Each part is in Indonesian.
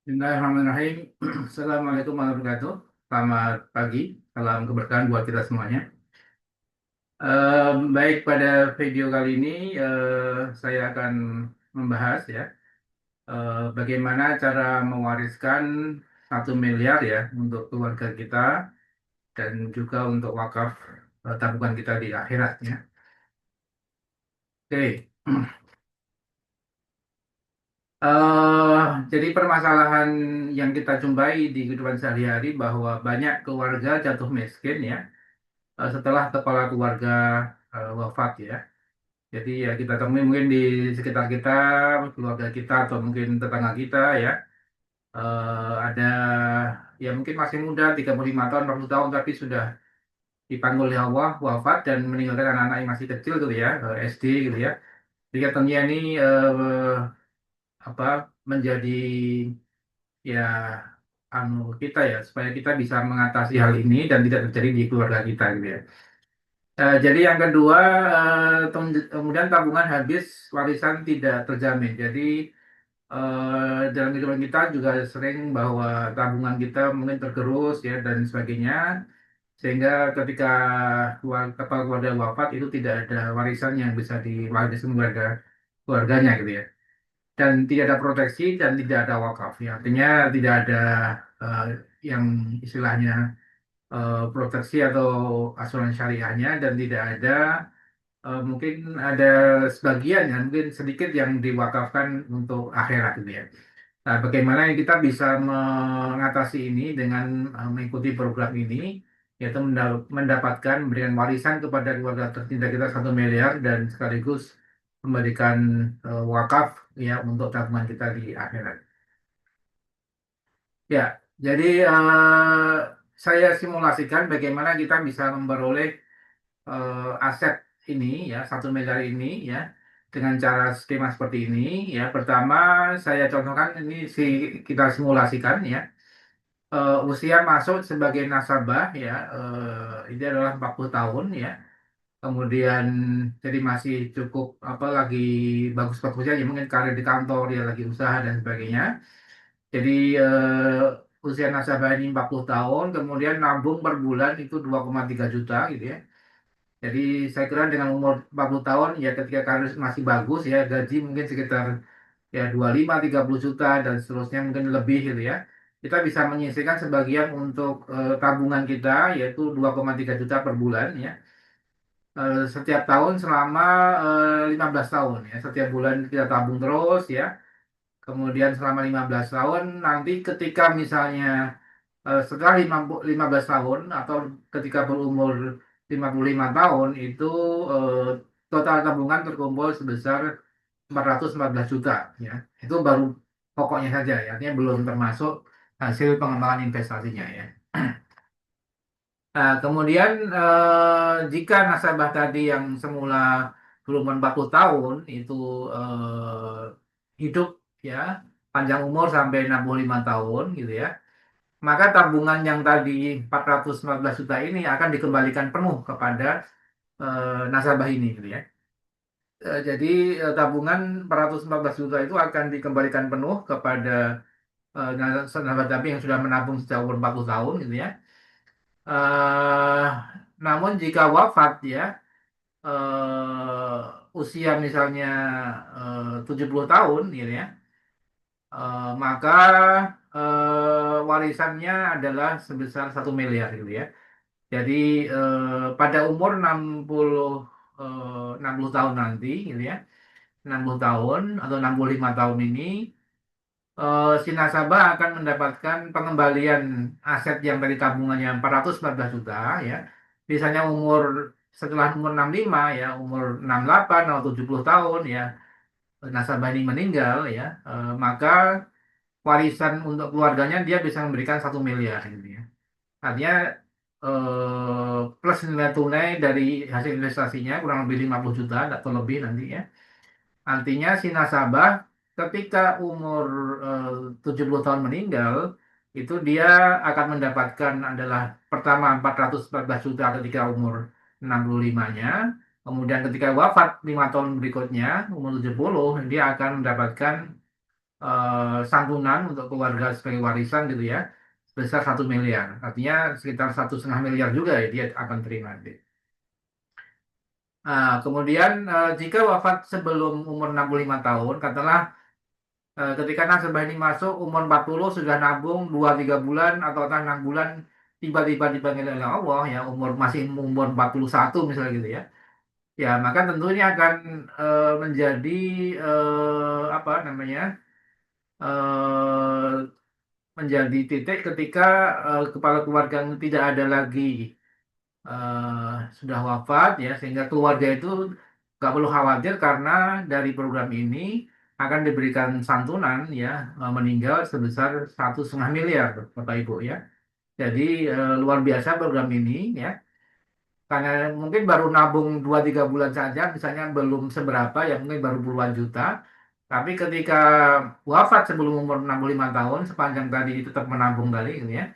Bismillahirrahmanirrahim. Assalamualaikum warahmatullahi wabarakatuh. Selamat pagi, salam keberkahan buat kita semuanya. Baik, pada video kali ini saya akan membahas ya bagaimana cara mewariskan 1 miliar ya untuk keluarga kita dan juga untuk wakaf tabungan kita di akhirat ya. Oke. Eh, jadi permasalahan yang kita jumpai di kehidupan sehari-hari bahwa banyak keluarga jatuh miskin ya setelah kepala keluarga wafat ya. Jadi ya kita temui mungkin di sekitar kita, keluarga kita atau mungkin tetangga kita ya. Ada ya mungkin masih muda, 35 tahun, 40 tahun tapi sudah dipanggil oleh Allah wafat dan meninggalkan anak-anak yang masih kecil gitu ya, SD gitu ya. Jadi katanya ini apa menjadi ya kita ya supaya kita bisa mengatasi hal ini dan tidak terjadi di keluarga kita gitu ya. Jadi yang kedua, kemudian tabungan habis, warisan tidak terjamin. Jadi dalam kehidupan kita juga sering bahwa tabungan kita mungkin tergerus ya dan sebagainya, sehingga ketika kepala keluarga wafat itu tidak ada warisan yang bisa diwarisi keluarganya gitu ya. Dan tidak ada proteksi dan tidak ada wakaf. Ya. Artinya tidak ada eh, yang istilahnya proteksi atau asuransi syariahnya dan tidak ada mungkin ada sebagian ya mungkin sedikit yang diwakafkan untuk akhirat gitu ya. Nah, bagaimana kita bisa mengatasi ini dengan mengikuti program ini, yaitu mendapatkan memberikan warisan kepada keluarga tercinta kita 1 miliar dan sekaligus memberikan wakaf ya untuk tabungan kita di akhirat. Ya, jadi saya simulasikan bagaimana kita bisa memperoleh aset ini ya 1 miliar ini ya dengan cara skema seperti ini ya. Pertama saya contohkan ini kita simulasikan ya. Usia masuk sebagai nasabah ya ini adalah 40 tahun ya. Kemudian jadi masih cukup apa lagi bagus-bagusnya ya mungkin karir di kantor ya lagi usaha dan sebagainya. Jadi usia nasabah ini 40 tahun, kemudian nabung per bulan itu 2,3 juta gitu ya. Jadi saya kira dengan umur 40 tahun ya ketika karir masih bagus ya gaji mungkin sekitar ya 25-30 juta dan seterusnya mungkin lebih gitu ya. Kita bisa menyisihkan sebagian untuk tabungan kita yaitu 2,3 juta per bulan ya. Setiap tahun selama 15 tahun ya. Setiap bulan kita tabung terus ya. Kemudian selama 15 tahun nanti ketika misalnya setelah 15 tahun atau ketika berumur 55 tahun itu eh, total tabungan terkumpul sebesar 414 juta ya. Itu baru pokoknya saja ya. Artinya belum termasuk hasil pengembangan investasinya ya. Nah, kemudian jika nasabah tadi yang semula berumur 40 tahun itu hidup ya panjang umur sampai 65 tahun gitu ya. Maka tabungan yang tadi 414 juta ini akan dikembalikan penuh kepada nasabah ini gitu ya. Jadi tabungan 414 juta itu akan dikembalikan penuh kepada nasabah tadi yang sudah menabung sejak umur 40 tahun gitu ya. Eh, Namun jika wafat ya usia misalnya 70 tahun gitu ya, maka warisannya adalah sebesar 1 miliar gitu ya. Jadi pada umur 60 tahun nanti gitu ya, 60 tahun atau 65 tahun ini si nasabah akan mendapatkan pengembalian aset yang dari tabungannya 414 juta ya. Misalnya setelah umur 65 ya, umur 68 atau 70 tahun ya, nasabah ini meninggal ya, maka warisan untuk keluarganya dia bisa memberikan 1 miliar gitu ya. Artinya plus nilai tunai dari hasil investasinya kurang lebih 50 juta atau lebih nanti ya. Artinya si nasabah ketika umur 70 tahun meninggal itu dia akan mendapatkan adalah pertama 414 juta ketika umur 65-nya, kemudian ketika wafat 5 tahun berikutnya umur 70 dia akan mendapatkan santunan untuk keluarga sebagai warisan gitu ya, sebesar 1 miliar. Artinya sekitar 1,5 miliar juga ya dia akan terima. Nah, kemudian jika wafat sebelum umur 65 tahun, katakanlah ketika nasabah ini masuk umur 40 sudah nabung 2-3 bulan atau 6 bulan tiba-tiba dipanggil oleh Allah ya masih umur 41 misalnya gitu ya. Ya, maka tentunya akan menjadi apa namanya? eh, menjadi titik ketika kepala keluarga yang tidak ada lagi sudah wafat ya sehingga keluarga itu nggak perlu khawatir karena dari program ini akan diberikan santunan ya meninggal sebesar 1,5 miliar Bapak Ibu ya. Jadi luar biasa program ini ya karena mungkin baru nabung 2-3 bulan saja misalnya belum seberapa ya mungkin baru puluhan juta. Tapi ketika wafat sebelum umur 65 tahun sepanjang tadi tetap menabung tadi gitu ya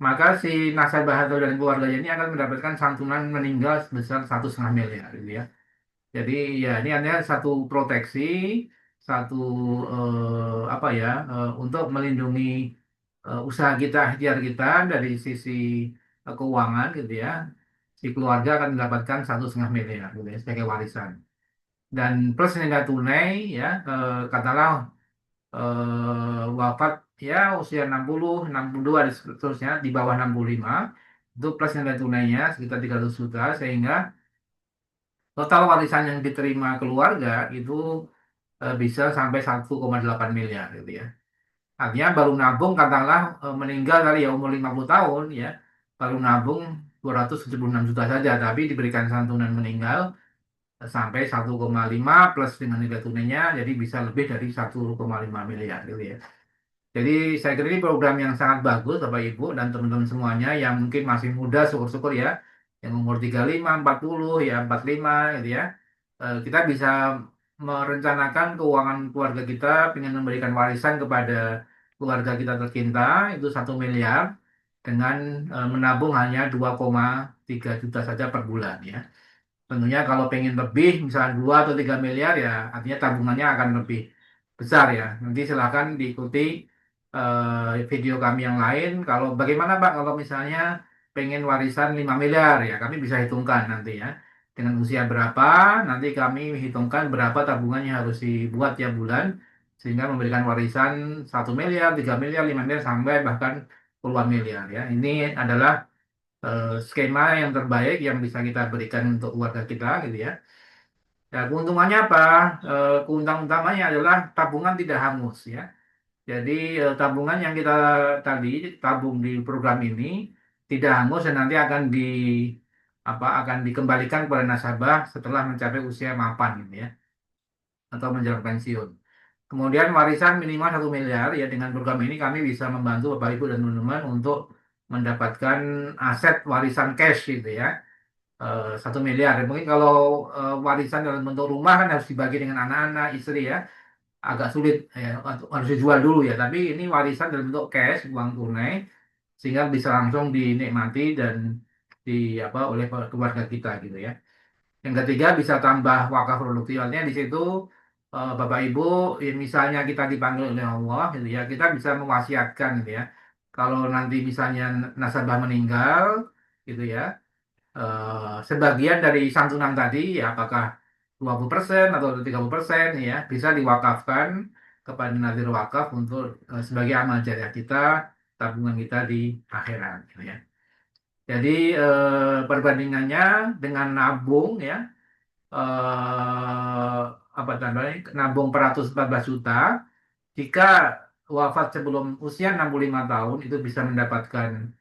maka si nasabah atau dan keluarganya ini akan mendapatkan santunan meninggal sebesar 1,5 miliar gitu ya. Jadi ya ini hanya satu proteksi, satu apa ya untuk melindungi usaha kita, ikhtiar kita dari sisi keuangan gitu ya. Si keluarga akan mendapatkan 1,5 miliar gitu ya, sebagai warisan. Dan plus nilai tunai ya katakanlah wafat ya usia 60, 62 dan seterusnya di bawah 65 itu plus nilai tunainya sekitar 300 juta sehingga total warisan yang diterima keluarga itu bisa sampai 1,8 miliar gitu ya. Artinya baru nabung katakanlah meninggal kali ya umur 50 tahun ya baru nabung 276 juta saja tapi diberikan santunan meninggal sampai 1,5 plus dengan nilai tunainya jadi bisa lebih dari 1,5 miliar gitu ya. Jadi saya kira ini program yang sangat bagus Bapak Ibu dan teman-teman semuanya yang mungkin masih muda syukur-syukur ya. Yang umur 35, 40 ya 45 gitu ya. Kita bisa merencanakan keuangan keluarga kita ingin memberikan warisan kepada keluarga kita tercinta itu 1 miliar dengan menabung hanya 2,3 juta saja per bulan ya. Tentunya kalau pengen lebih, misalnya 2 atau 3 miliar ya, artinya tabungannya akan lebih besar ya. Nanti silakan diikuti video kami yang lain. Kalau bagaimana Pak kalau misalnya pengen warisan 5 miliar ya, kami bisa hitungkan nanti ya. Dengan usia berapa, nanti kami hitungkan berapa tabungannya harus dibuat tiap bulan sehingga memberikan warisan 1 miliar, 3 miliar, 5 miliar sampai bahkan puluhan miliar ya. Ini adalah skema yang terbaik yang bisa kita berikan untuk keluarga kita gitu ya. Ya, keuntungannya apa? Keuntungan utamanya adalah tabungan tidak hangus ya. Jadi tabungan yang kita tadi tabung di program ini tidak hangus dan nanti akan dikembalikan kepada nasabah setelah mencapai usia mapan gitu ya atau menjelang pensiun. Kemudian warisan minimal 1 miliar ya dengan program ini kami bisa membantu Bapak Ibu dan teman-teman untuk mendapatkan aset warisan cash gitu ya 1 miliar. Mungkin kalau warisan dalam bentuk rumah kan harus dibagi dengan anak-anak, istri ya, agak sulit ya, harus dijual dulu ya. Tapi ini warisan dalam bentuk cash, uang tunai, sehingga bisa langsung dinikmati dan di apa oleh keluarga kita gitu ya. Yang ketiga bisa tambah wakaf produktif. Artinya di situ Bapak Ibu, ya, misalnya kita dipanggil oleh Allah gitu ya, kita bisa mewasiatkan gitu ya. Kalau nanti misalnya nasabah meninggal gitu ya sebagian dari santunan tadi ya apakah 20% atau 30% ya bisa diwakafkan kepada nazir wakaf untuk sebagai amal jariah kita tabungan kita di akhirat gitu ya. Jadi perbandingannya dengan nabung ya apa namanya nabung per 114 juta jika wafat sebelum usia 65 tahun itu bisa mendapatkan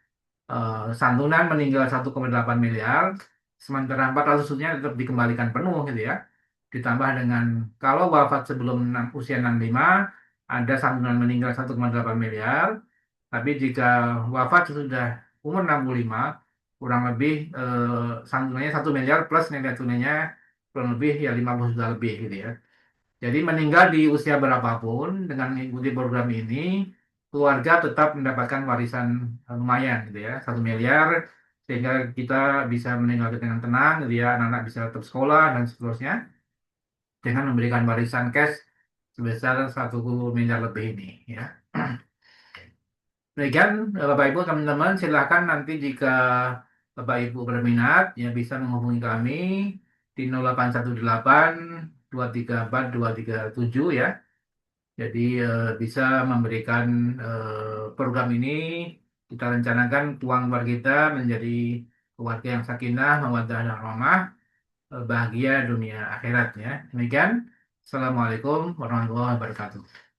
santunan meninggal 1,8 miliar, sementara 400 juta tetap dikembalikan penuh gitu ya. Ditambah dengan kalau wafat sebelum usia 65 ada santunan meninggal 1,8 miliar, tapi jika wafat sudah umur 65 kurang lebih santunannya 1 miliar plus nilai tunainya kurang lebih ya 50 juta lebih gitu ya. Jadi meninggal di usia berapapun dengan mengikuti program ini, keluarga tetap mendapatkan warisan lumayan gitu ya, 1 miliar, sehingga kita bisa meninggal dengan tenang, gitu ya, anak-anak bisa tetap sekolah dan seterusnya, dengan memberikan warisan cash sebesar 1 miliar lebih ini ya. Demikian Bapak Ibu teman-teman, silakan nanti jika Bapak Ibu berminat ya bisa menghubungi kami di 0818 234 237 ya. Jadi bisa memberikan program ini, kita rencanakan keluarga kita menjadi keluarga yang sakinah, mawaddah dan rahmah, bahagia dunia akhirat ya. Demikian. Assalamualaikum warahmatullahi wabarakatuh.